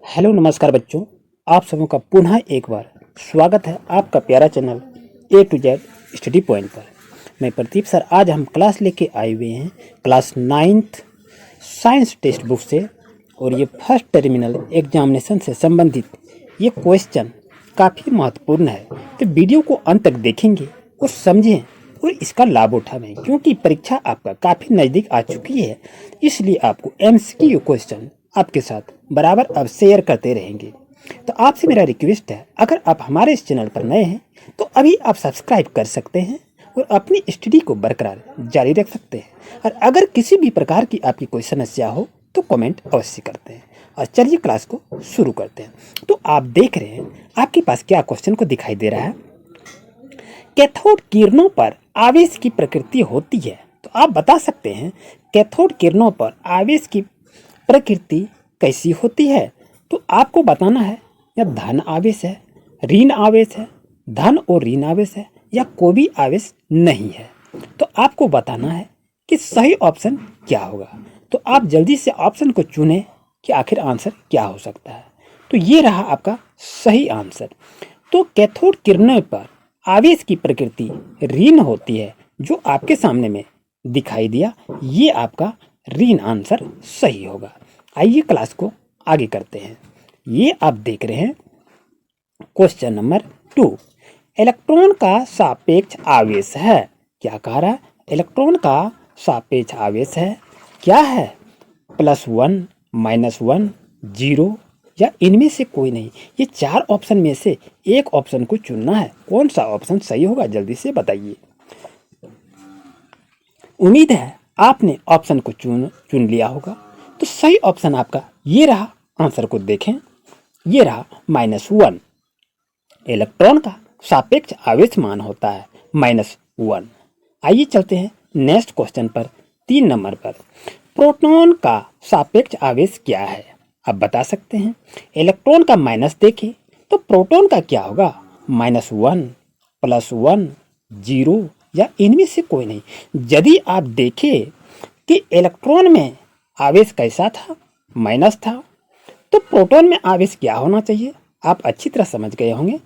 Hello नमस्कार बच्चों, आप सबों का पुनः एक बार स्वागत है आपका प्यारा channel A to Z study point पर। मैं प्रदीप सर, आज हम क्लास लेके आए हुए हैं class 9th science text book से, और ये फर्स्ट टर्मिनल एग्जामिनेशन से संबंधित ये क्वेश्चन काफ़ी महत्वपूर्ण है। तो वीडियो को अंत तक देखेंगे और समझें और इसका लाभ उठावें, क्योंकि परीक्षा आपका काफ़ी नज़दीक आ चुकी है। इसलिए आपको एमसीक्यू क्वेश्चन आपके साथ बराबर अब शेयर करते रहेंगे। तो आपसे मेरा रिक्वेस्ट है, अगर आप हमारे इस चैनल पर नए हैं तो अभी आप सब्सक्राइब कर सकते हैं और अपनी स्टडी को बरकरार जारी रख सकते हैं। और अगर किसी भी प्रकार की आपकी कोई समस्या हो तो कमेंट अवश्य करते हैं। और चलिए क्लास को शुरू करते हैं। तो आप देख रहे हैं आपके पास क्या क्वेश्चन को दिखाई दे रहा है। कैथोड किरणों पर आवेश की प्रकृति होती है, तो आप बता सकते हैं कैथोड किरणों पर आवेश की प्रकृति कैसी होती है। तो आपको बताना है या धन आवेश है, ऋण आवेश है, धन और ऋण आवेश है, या कोई भी आवेश नहीं है। तो आपको बताना है कि सही ऑप्शन क्या होगा। तो आप जल्दी से ऑप्शन को चुनें कि आखिर आंसर क्या हो सकता है। तो ये रहा आपका सही आंसर। तो कैथोड किरणों पर आवेश की प्रकृति ऋण होती है, जो आपके सामने में दिखाई दिया, ये आपका ऋण आंसर सही होगा। आइए क्लास को आगे करते हैं। ये आप देख रहे हैं क्वेश्चन नंबर 2, इलेक्ट्रॉन का सापेक्ष आवेश है। क्या कह रहा है? इलेक्ट्रॉन का सापेक्ष आवेश है, क्या है? +1, -1, 0 या इनमें से कोई नहीं। ये 4 ऑप्शन में से एक ऑप्शन को चुनना है। कौन सा ऑप्शन सही होगा, जल्दी से बताइए। उम्मीद है आपने ऑप्शन को चुन लिया होगा। तो सही ऑप्शन आपका ये रहा। आंसर को देखें, ये रहा -1। इलेक्ट्रॉन का सापेक्ष आवेश मान होता है -1। आइए चलते हैं नेक्स्ट क्वेश्चन पर, 3 नंबर पर। प्रोटॉन का सापेक्ष आवेश क्या है? आप बता सकते हैं। इलेक्ट्रॉन का माइनस देखें तो प्रोटॉन का क्या होगा? -1, +1, 0 या इनमें से कोई नहीं। यदि आप देखें कि इलेक्ट्रॉन में आवेश कैसा था, माइनस था, तो प्रोटॉन में आवेश क्या होना चाहिए, आप अच्छी तरह समझ गए होंगे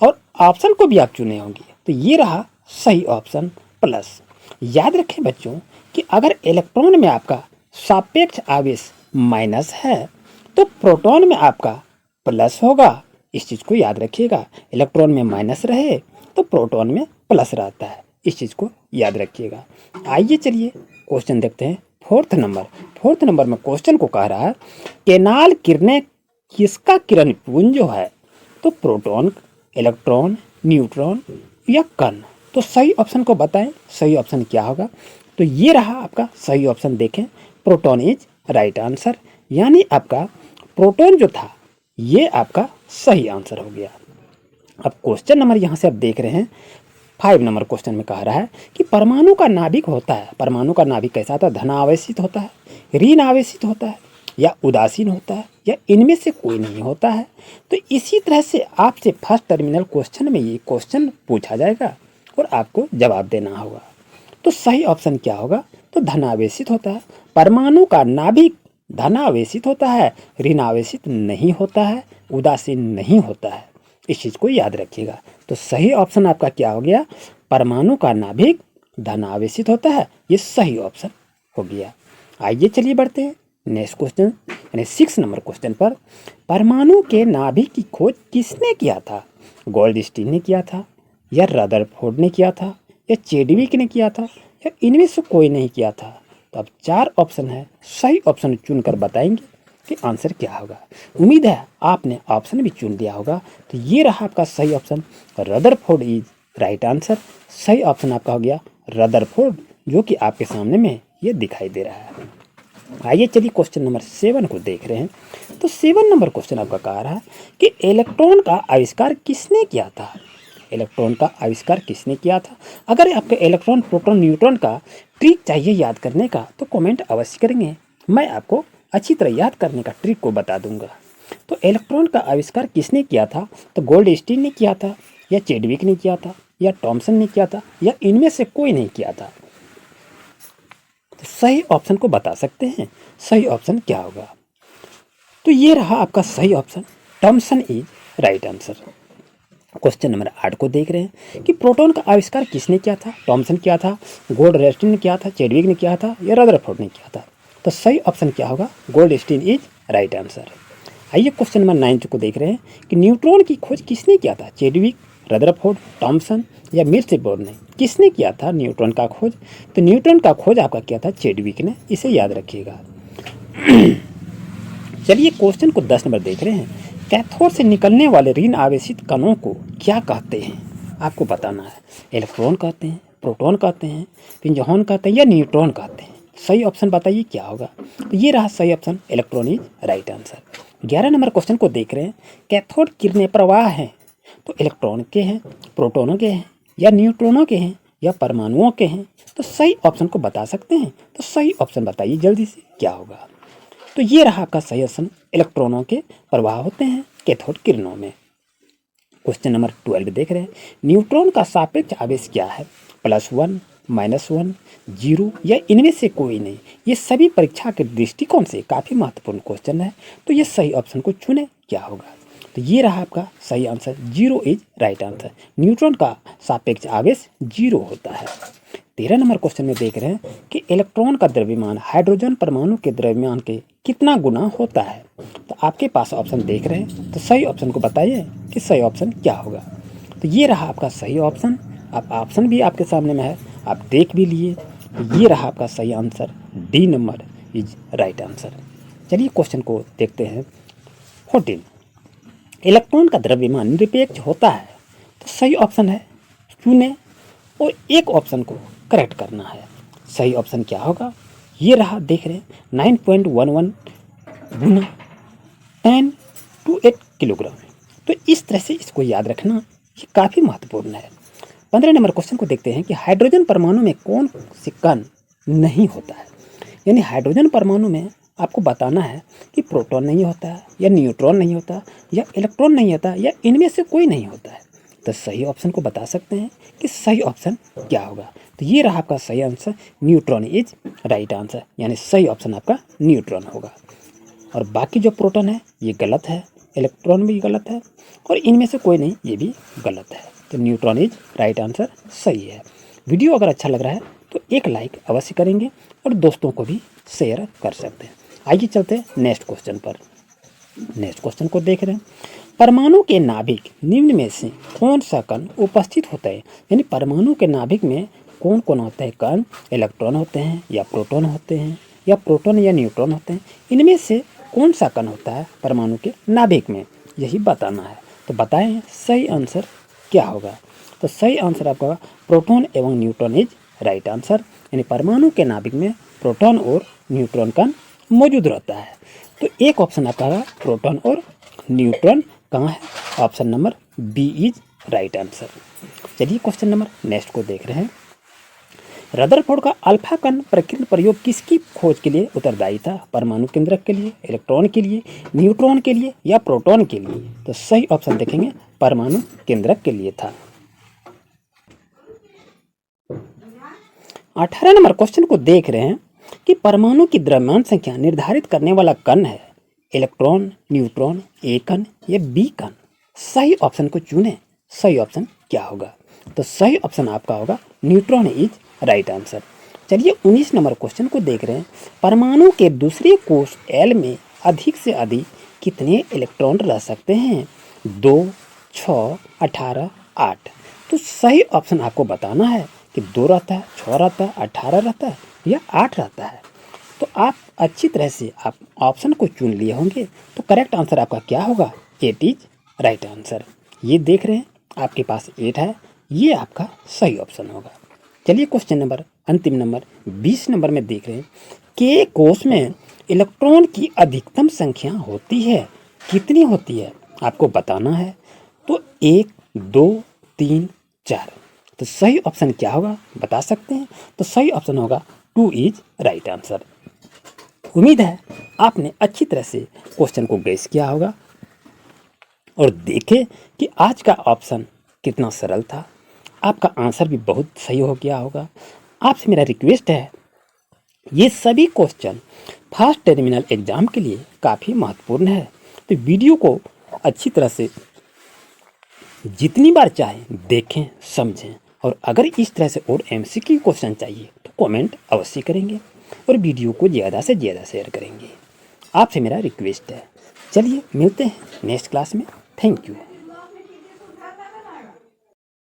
और ऑप्शन को भी आप चुने होंगे। तो ये रहा सही ऑप्शन प्लस। याद रखें बच्चों कि अगर इलेक्ट्रॉन में आपका सापेक्ष आवेश माइनस है तो प्रोटॉन में आपका प्लस होगा। इस चीज़ को याद रखिएगा। इलेक्ट्रॉन में माइनस रहे तो प्रोटॉन में प्लस रहता है, इस चीज़ को याद रखिएगा। आइए चलिए क्वेश्चन देखते हैं। 4th नंबर में क्वेश्चन को कह रहा है केनाल किरणें किसका किरण पुंज है? तो प्रोटॉन, इलेक्ट्रॉन, न्यूट्रॉन या कण। तो सही ऑप्शन को बताएं, सही ऑप्शन क्या होगा। तो ये रहा आपका सही ऑप्शन। देखें, प्रोटॉन इज राइट आंसर, यानी आपका प्रोटॉन जो था ये आपका सही आंसर हो गया। अब क्वेश्चन नंबर यहाँ से आप देख रहे हैं 5 नंबर क्वेश्चन में कह रहा है कि परमाणु का नाभिक होता है। परमाणु का नाभिक कैसा होता है? धनावेशित होता है, ऋण आवेशित होता है, या उदासीन होता है, या इनमें से कोई नहीं होता है। तो इसी तरह से आपसे फर्स्ट टर्मिनल क्वेश्चन में ये क्वेश्चन पूछा जाएगा और आपको जवाब देना होगा। तो सही ऑप्शन क्या होगा? तो धनावेशित होता है। परमाणु का नाभिक धनावेशित होता है, ऋण आवेशित नहीं होता है, उदासीन नहीं होता है। इस चीज़ को याद रखिएगा। तो सही ऑप्शन आपका क्या हो गया? परमाणु का नाभिक धनावेशित होता है, ये सही ऑप्शन हो गया। आइए चलिए बढ़ते हैं नेक्स्ट क्वेश्चन, यानी 6 नंबर क्वेश्चन पर। परमाणु के नाभिक की खोज किसने किया था? गोल्डस्टीन ने किया था, या रदरफोर्ड ने किया था, या चेडविक ने किया था, या इनमें से कोई नहीं किया था। तो अब 4 ऑप्शन है, सही ऑप्शन चुनकर बताएंगे कि आंसर क्या होगा। उम्मीद है आपने ऑप्शन भी चुन लिया होगा। तो ये रहा आपका सही option, Rutherford is right answer. सही ऑप्शन आपका हो गया रदरफोर्ड, जो कि आपके सामने में ये दिखाई दे रहा है। आइए चलिए क्वेश्चन नंबर 7 को देख रहे हैं। तो 7 नंबर क्वेश्चन आपका कह रहा है कि इलेक्ट्रॉन का आविष्कार किसने किया था? इलेक्ट्रॉन का आविष्कार किसने किया था? अगर आपको इलेक्ट्रॉन, प्रोटॉन, न्यूट्रॉन का ट्रिक चाहिए याद करने का तो कमेंट अवश्य करेंगे, मैं आपको अच्छी तरह याद करने का ट्रिक को बता दूंगा। तो इलेक्ट्रॉन का आविष्कार किसने किया था? तो गोल्डस्टीन ने किया था, या चेडविक ने किया था, या थॉमसन ने किया था, या इनमें से कोई नहीं किया था। तो सही ऑप्शन को बता सकते हैं, सही ऑप्शन क्या होगा। तो ये रहा आपका सही option, Thomson is right answer. Question number 8 को देख रहे हैं कि प्रोटॉन का आविष्कार किसने किया था? थॉमसन किया था, गोल्डस्टीन ने किया था, चैडविक ने किया था या रदरफोर्ड ने किया था? तो सही ऑप्शन क्या होगा? Goldstein is right answer. आइए क्वेश्चन नंबर 9 को देख रहे हैं कि न्यूट्रॉन की खोज किसने किया था? चैडविक, रदरफोर्ड, थॉमसन या मिल्स बोर्ड ने? किसने किया था न्यूट्रॉन का खोज? तो न्यूट्रॉन का खोज आपका किया था चैडविक ने, इसे याद रखिएगा। चलिए क्वेश्चन को 10 नंबर देख रहे हैं। कैथोड से निकलने वाले ऋण आवेशित कणों को क्या कहते हैं? आपको बताना है। इलेक्ट्रॉन कहते हैं, प्रोटॉन कहते हैं, पिंजहॉन कहते हैं या न्यूट्रॉन कहते हैं? सही ऑप्शन बताइए क्या होगा? तो ये रहा सही option, electron is right answer. 11 number question को देख रहे हैं। कैथोड किरणें प्रवाह हैं तो इलेक्ट्रॉन के हैं, प्रोटोनों के हैं या न्यूट्रॉनों के हैं या परमाणुओं के हैं? तो सही ऑप्शन को बता सकते हैं, तो सही ऑप्शन बताइए जल्दी से क्या होगा? तो ये रहा आपका सही ऑप्शन, इलेक्ट्रॉनों के प्रवाह होते हैं कैथोड किरणों में। क्वेश्चन नंबर 12 देख रहे हैं। न्यूट्रॉन का सापेक्ष आवेश क्या है? +1, -1, 0 या इनमें से कोई नहीं? ये सभी परीक्षा के दृष्टिकोण से काफ़ी महत्वपूर्ण क्वेश्चन है, तो ये सही ऑप्शन को चुने क्या होगा? तो ये रहा आपका सही answer, 0 is right answer. Neutron का सापेक्ष आवेश 0 होता है। 13 नंबर क्वेश्चन में देख रहे हैं कि इलेक्ट्रॉन का द्रव्यमान हाइड्रोजन परमाणु के द्रव्यमान के कितना गुना होता है? तो आपके पास ऑप्शन देख रहे हैं, तो सही ऑप्शन को बताइए कि सही ऑप्शन क्या होगा? तो ये रहा आपका सही ऑप्शन। अब ऑप्शन भी आपके सामने में है, आप देख भी लिए। तो ये रहा आपका सही answer, D number is right answer. चलिए क्वेश्चन को देखते हैं। 14, इलेक्ट्रॉन का द्रव्यमान निरपेक्ष होता है? तो सही ऑप्शन है, चुने और एक ऑप्शन को करेक्ट करना है। सही ऑप्शन क्या होगा? ये रहा, देख रहे हैं, 9.11 गुना 10⁸ किलोग्राम। तो इस तरह से इसको याद रखना, ये काफ़ी महत्वपूर्ण है। 15 नंबर क्वेश्चन को देखते हैं कि हाइड्रोजन परमाणु में कौन से कण नहीं होता है? यानी हाइड्रोजन परमाणु में आपको बताना है कि प्रोटॉन नहीं होता है या न्यूट्रॉन नहीं होता या इलेक्ट्रॉन नहीं होता या इनमें से कोई नहीं होता है। तो सही ऑप्शन को बता सकते हैं कि सही ऑप्शन क्या होगा? तो ये रहा आपका सही answer, neutron is right answer, यानी सही ऑप्शन आपका न्यूट्रॉन होगा। और बाकी जो प्रोटॉन है ये गलत है, इलेक्ट्रॉन भी गलत है और इनमें से कोई नहीं, ये भी गलत है। तो न्यूट्रॉन इज राइट आंसर सही है। वीडियो अगर अच्छा लग रहा है तो एक लाइक अवश्य करेंगे और दोस्तों को भी शेयर कर सकते हैं। आइए चलते हैं नेक्स्ट क्वेश्चन पर। नेक्स्ट क्वेश्चन को देख रहे हैं। परमाणु के नाभिक निम्न में से कौन सा कण उपस्थित होता है? यानी परमाणु के नाभिक में कौन कौन होता है कण? इलेक्ट्रॉन होते हैं या प्रोटॉन होते हैं या प्रोटॉन या न्यूट्रॉन होते हैं? इनमें से कौन सा कण होता है परमाणु के नाभिक में? यही बताना है। तो बताएं सही आंसर क्या होगा? तो सही आंसर आपका होगा प्रोटॉन एवं न्यूट्रॉन इज राइट आंसर। यानी परमाणु के नाभिक में प्रोटॉन और न्यूट्रॉन कण मौजूद रहता है। तो एक ऑप्शन आपका होगा प्रोटॉन और न्यूट्रॉन कहाँ है? Option number B is right answer. चलिए क्वेश्चन नंबर नेक्स्ट को देख रहे हैं। रदरफोर्ड का अल्फा कण प्रकीर्णन प्रयोग किसकी खोज के लिए उत्तरदायी था? परमाणु केंद्रक के लिए, इलेक्ट्रॉन के लिए, न्यूट्रॉन के लिए या प्रोटॉन के लिए? तो सही ऑप्शन देखेंगे, परमाणु केंद्रक के लिए था। 18 नंबर क्वेश्चन को देख रहे हैं कि परमाणु की द्रव्यमान संख्या निर्धारित करने वाला कण है इलेक्ट्रॉन, न्यूट्रॉन, ए कण या बी कण? सही ऑप्शन को चुने, सही ऑप्शन क्या होगा? तो सही ऑप्शन आपका होगा न्यूट्रॉन इज राइट आंसर। चलिए 19 नंबर क्वेश्चन को देख रहे हैं। परमाणु के दूसरे कोष एल में अधिक से अधिक कितने इलेक्ट्रॉन रह सकते हैं? 2, 6, 18, 8। तो सही ऑप्शन आपको बताना है कि 2 रहता है, 6 रहता है, 18 रहता है या 8 रहता है। तो आप अच्छी तरह से आप ऑप्शन को चुन लिए होंगे, तो करेक्ट आंसर आपका क्या होगा? 8 इज राइट आंसर। ये देख रहे हैं आपके पास 8 है, ये आपका सही ऑप्शन होगा। चलिए क्वेश्चन नंबर अंतिम नंबर 20 नंबर में देख रहे हैं। के कोष में इलेक्ट्रॉन की अधिकतम संख्या होती है, कितनी होती है? आपको बताना है। तो 1, 2, 3, 4। तो सही ऑप्शन क्या होगा बता सकते हैं? तो सही ऑप्शन होगा 2 इज राइट आंसर। उम्मीद है आपने अच्छी तरह से क्वेश्चन को गैस किया होगा और देखे कि आज का ऑप्शन कितना सरल था। आपका आंसर भी बहुत सही हो गया होगा। आपसे मेरा रिक्वेस्ट है ये सभी क्वेश्चन फर्स्ट टर्मिनल एग्जाम के लिए काफ़ी महत्वपूर्ण है। तो वीडियो को अच्छी तरह से जितनी बार चाहें देखें, समझें, और अगर इस तरह से और MCQ क्वेश्चन चाहिए तो कमेंट अवश्य करेंगे और वीडियो को ज़्यादा से ज़्यादा शेयर करेंगे। आपसे मेरा रिक्वेस्ट है। चलिए मिलते हैं नेक्स्ट क्लास में। Thank you.